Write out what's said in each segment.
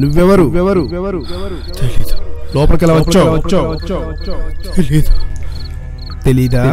నువ్వెవరు? తెలీదు. లోపలికి ఎలా వచ్చావు? తెలీదా?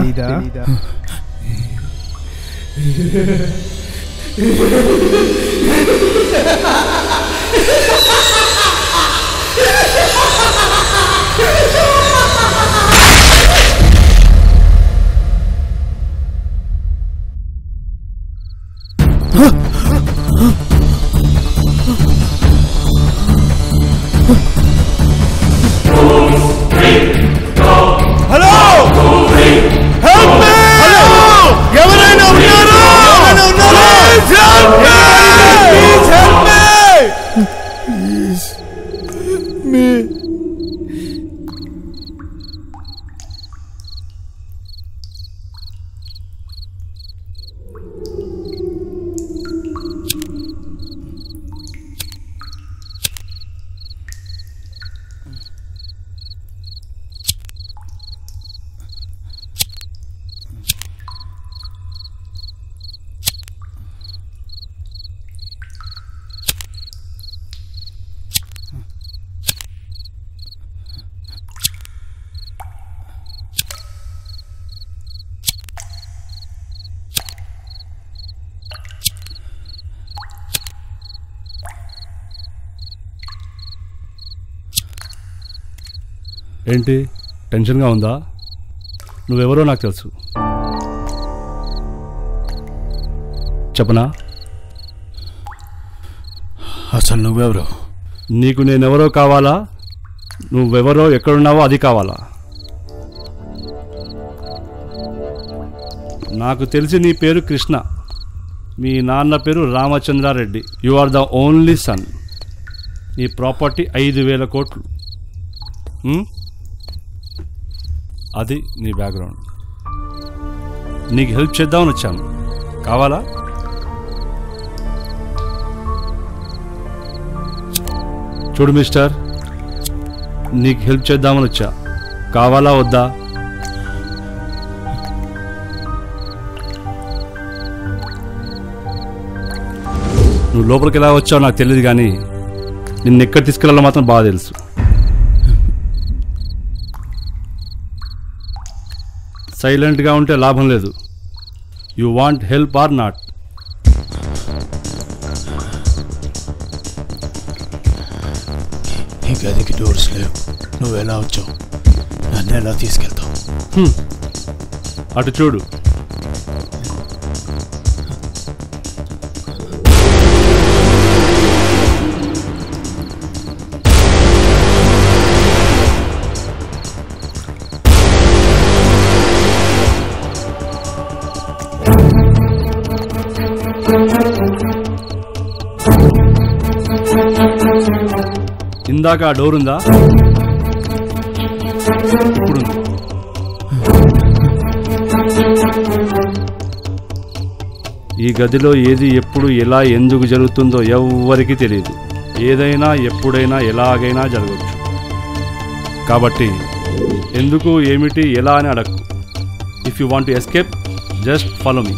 ఏంటి టెన్షన్గా ఉందా? నువ్వెవరో నాకు తెలుసు. చెప్పనా? అసలు నువ్వెవరో? నీకు నేనెవరో కావాలా? నువ్వెవరో ఎక్కడున్నావో అది కావాలా? నాకు తెలిసి నీ పేరు కృష్ణ, మీ నాన్న పేరు Ramachandra Reddy. You are the only son. నీ ప్రాపర్టీ 5,000 కోట్లు. అది నీ బ్యాక్గ్రౌండ్. నీకు హెల్ప్ చేద్దామని వచ్చాను. కావాలా? చూడు మిస్టర్, నీకు హెల్ప్ చేద్దామని వచ్చా. కావాలా వద్దా? నువ్వు లోపలికి ఎలా వచ్చావు నాకు తెలియదు, కానీ నిన్ను ఎక్కడ తీసుకెళ్ళాలో మాత్రం బాగా తెలుసు. సైలెంట్గా ఉంటే లాభం లేదు. You want help or not? ఈ గదికి డోర్స్ లేవు. నువ్వు ఎలా వచ్చావు? నన్ను ఎలా తీసుకెళ్తావు? అటు చూడు. ఇందాక ఆ డోర్ ఉందా? ఇప్పుడు ఈ గదిలో ఏది ఎప్పుడు ఎలా ఎందుకు జరుగుతుందో ఎవ్వరికీ తెలియదు. ఏదైనా ఎప్పుడైనా ఎలాగైనా జరగచ్చు. కాబట్టి ఎందుకు, ఏమిటి, ఎలా అని అడగకు. If you want to escape, just follow me.